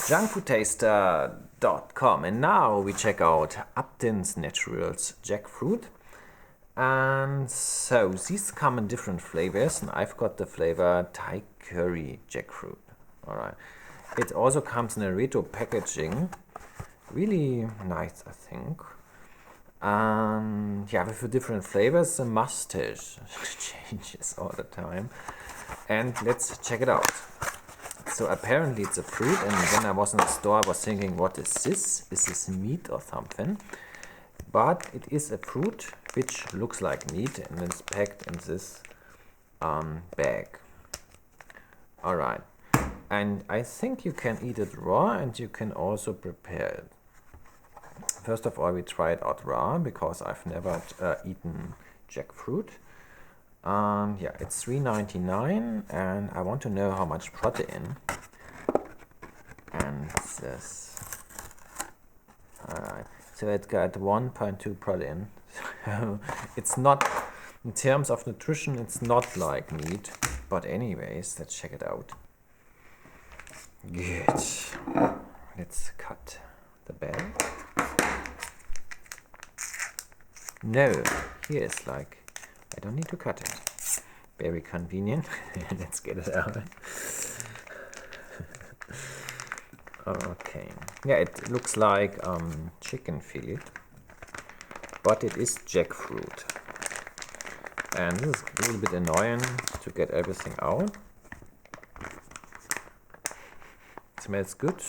junkfoodtaster.com, and now we check out Upton's Naturals Jackfruit. And so these come in different flavors, and I've got the flavor Thai curry jackfruit. All right, it also comes in a retro packaging, really nice, I think. Yeah, with the different flavors, the mustache changes all the time. And let's check it out. So apparently it's a fruit, and when I was in the store I was thinking, what is this? Is this meat or something? But it is a fruit which looks like meat, and it's packed in this bag. Alright, and I think you can eat it raw, and you can also prepare it. First of all, we try it out raw, because I've never eaten jackfruit. Yeah, it's $3.99, and I want to know how much protein. And this. Alright, so it got 1.2 protein. So it's not, in terms of nutrition, it's not like meat. But anyways, let's check it out. Good. Let's cut the bag. No, here is like, I don't need to cut it. Very convenient. Let's get it out. Okay. Yeah, it looks like chicken fillet, but it is jackfruit. And this is a little bit annoying to get everything out. It smells good.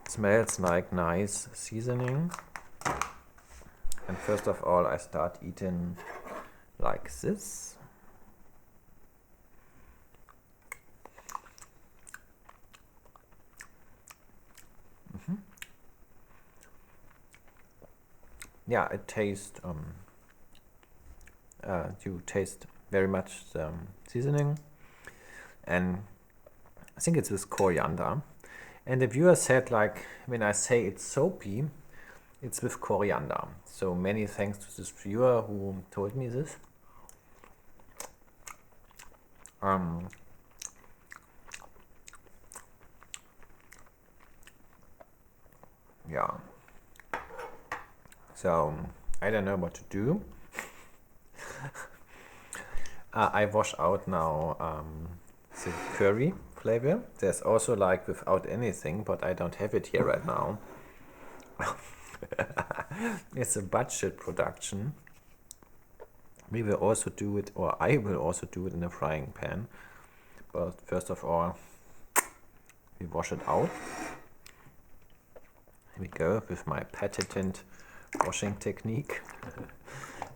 It smells like nice seasoning. And first of all, I start eating like this. Yeah, it tastes, you taste very much the seasoning, and I think it's with coriander. And the viewer said, like, when I say it's soapy, it's with coriander. So many thanks to this viewer who told me this. Yeah. So I don't know what to do. I wash out now the curry flavor. There's also like without anything, but I don't have it here right now. It's a budget production. We will also do it, or I will also do it in a frying pan. But first of all, we wash it out. Here we go with my patented washing technique.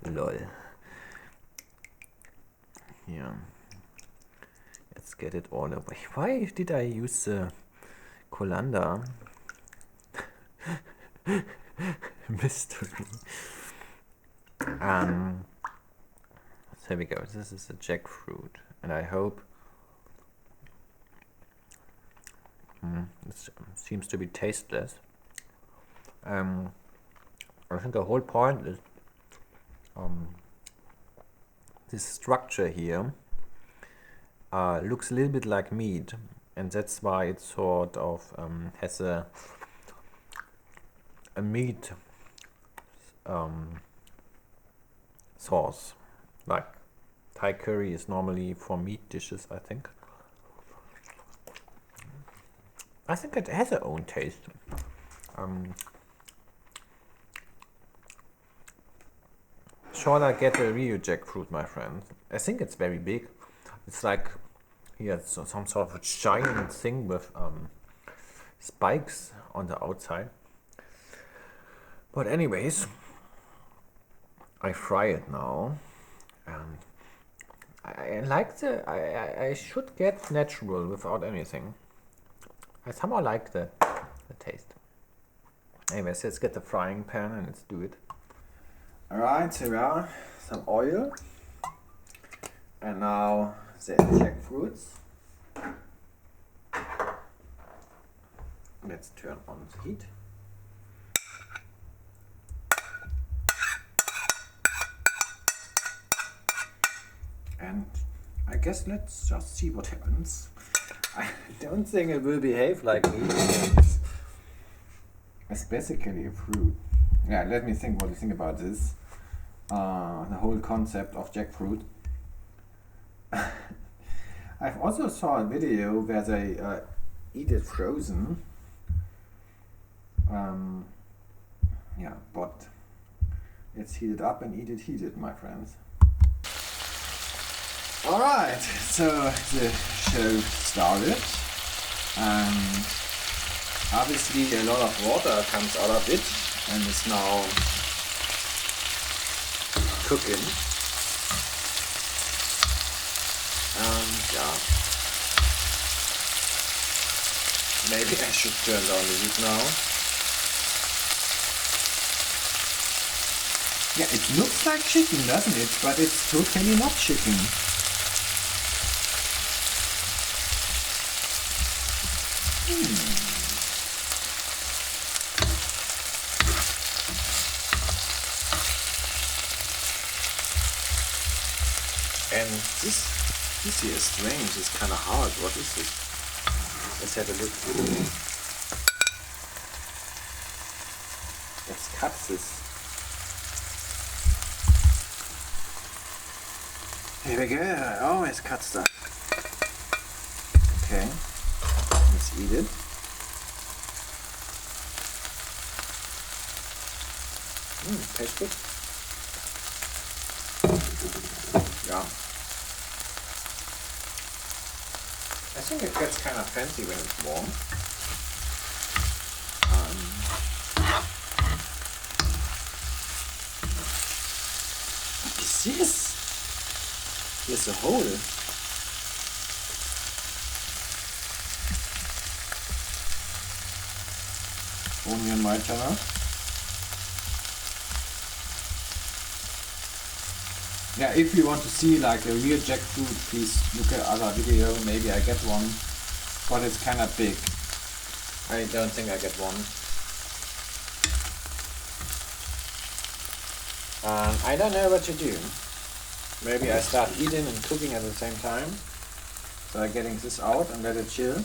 Lol. Yeah. Let's get it all away. Why did I use the colander? Mystery. So here we go. This is the jackfruit, and I hope it seems to be tasteless. I think the whole point is this structure here looks a little bit like meat, and that's why it sort of has a meat sauce. Like Thai curry is normally for meat dishes, I think. I think it has its own taste. Shall I get a real jackfruit, my friend? I think it's very big. It's like, yeah, some sort of a giant thing with spikes on the outside. But anyways, I fry it now, and I like I should get natural without anything. I somehow like the taste. Anyways, let's get the frying pan and let's do it. Alright, here we are, some oil, and now the jackfruits. Let's turn on the heat. And I guess let's just see what happens. I don't think it will behave like me. It's basically a fruit. Yeah, let me think what you think about this. The whole concept of jackfruit. I've also saw a video where they eat it frozen. Yeah, but it's heated up and eat it heated, my friends. Alright, so the show started, and obviously a lot of water comes out of it and is now cooking. Yeah, maybe I should turn down the heat now. Yeah, it looks like chicken, doesn't it? But it's totally not chicken. And this here is strange. It's kind of hard. What is this? Let's have a look. Let's cut this. Here we go. I always cut stuff. Okay. Let's eat it. Tastes good. Yeah. I think it gets kind of fancy when it's warm. What is this? Here's a hole. Only on my channel. Yeah, if you want to see like a real jackfruit, please look at other video. Maybe I get one, but it's kind of big. I don't think I get one. I don't know what to do. Maybe I start eating and cooking at the same time. So I'm getting this out and let it chill.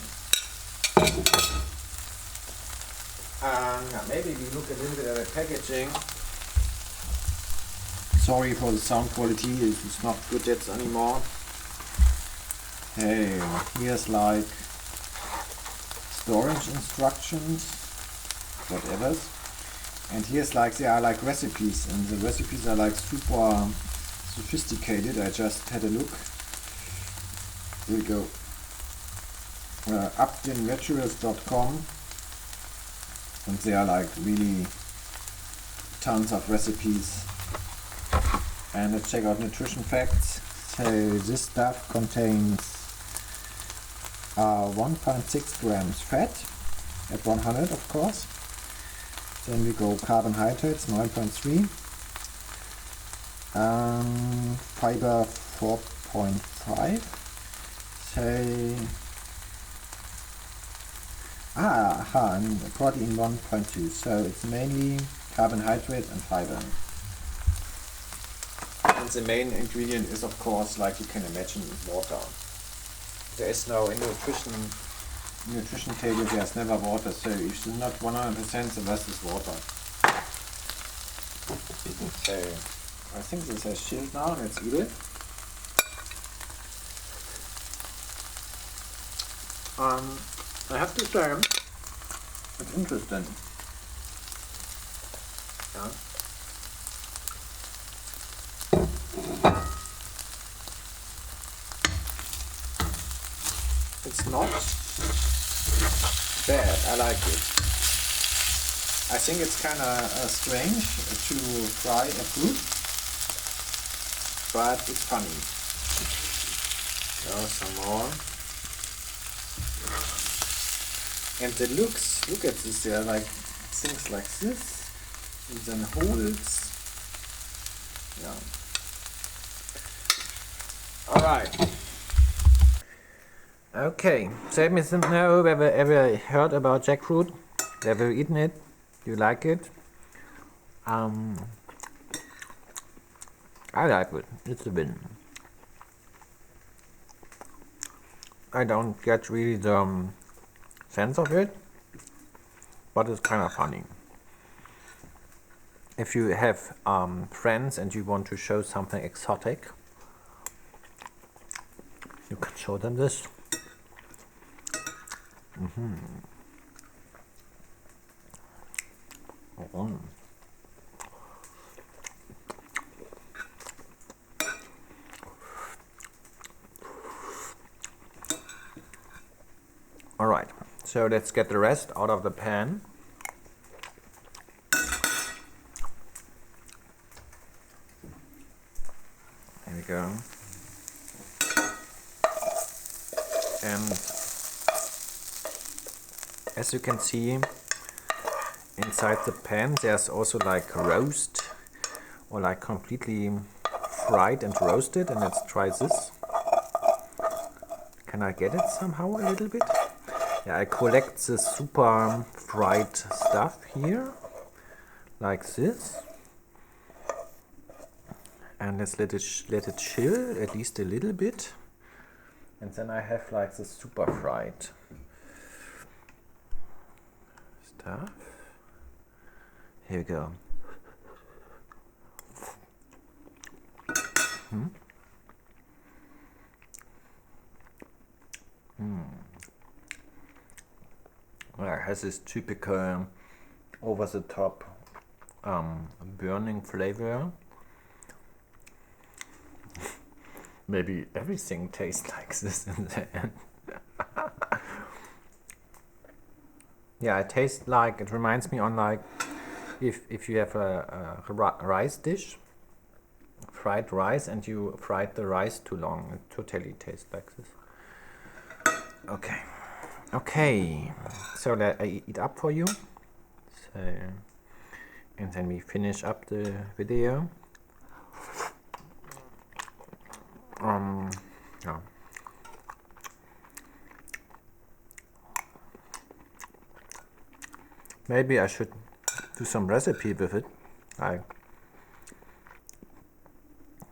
Maybe we look a little bit at the packaging. Sorry for the sound quality, it's not good yet anymore. Hey, here's like storage instructions, whatever. And here's like, there are like recipes, and the recipes are like super sophisticated. I just had a look. Here we go. updinvegetables.com, and they are like really tons of recipes. And let's check out nutrition facts. So this stuff contains 1.6 grams fat at 100, of course. Then we go carbohydrates 9.3, fiber 4.5. So and protein 1.2. So it's mainly carbohydrates and fiber. And the main ingredient is, of course, like you can imagine, water. There is no nutrition table, there's never water, so if it's not 100%, the rest is water. So I think this has chilled now, let's eat it. I have to say, it's interesting. Yeah. It's not bad, I like it. I think it's kind of strange to fry a fruit, but it's funny. Oh, some more. And the looks, look at this, there are like things like this, and then holes. Yeah. Alright. Okay, so let me know whether ever heard about jackfruit, ever eaten it, do you like it? I like it, it's a win. I don't get really the sense of it, but it's kind of funny. If you have friends and you want to show something exotic, you can show them this. Alright, so let's get the rest out of the pan. There we go. And as you can see, inside the pan there's also like roast or like completely fried and roasted, and let's try this. Can I get it somehow a little bit? Yeah, I collect the super fried stuff here, like this. And let's let it chill at least a little bit. And then I have like the super fried stuff. Here we go. Well, it has this typical over the top burning flavor. Maybe everything tastes like this in the end. Yeah, it tastes like, it reminds me on like if you have a rice dish, fried rice, and you fried the rice too long, it totally tastes like this. Okay, okay, so let I eat up for you. So, and then we finish up the video. Yeah. Maybe I should do some recipe with it, like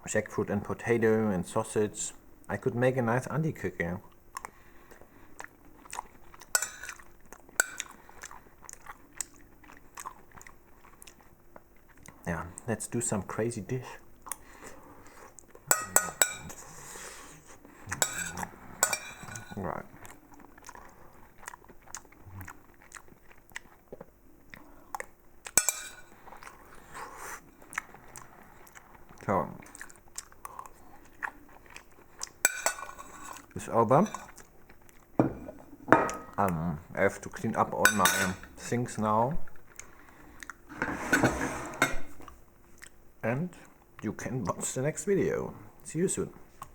jackfruit and potato and sausage. I could make a nice Andy cookie. Yeah, let's do some crazy dish. Right. So, it's over. I have to clean up all my things now. And you can watch the next video. See you soon.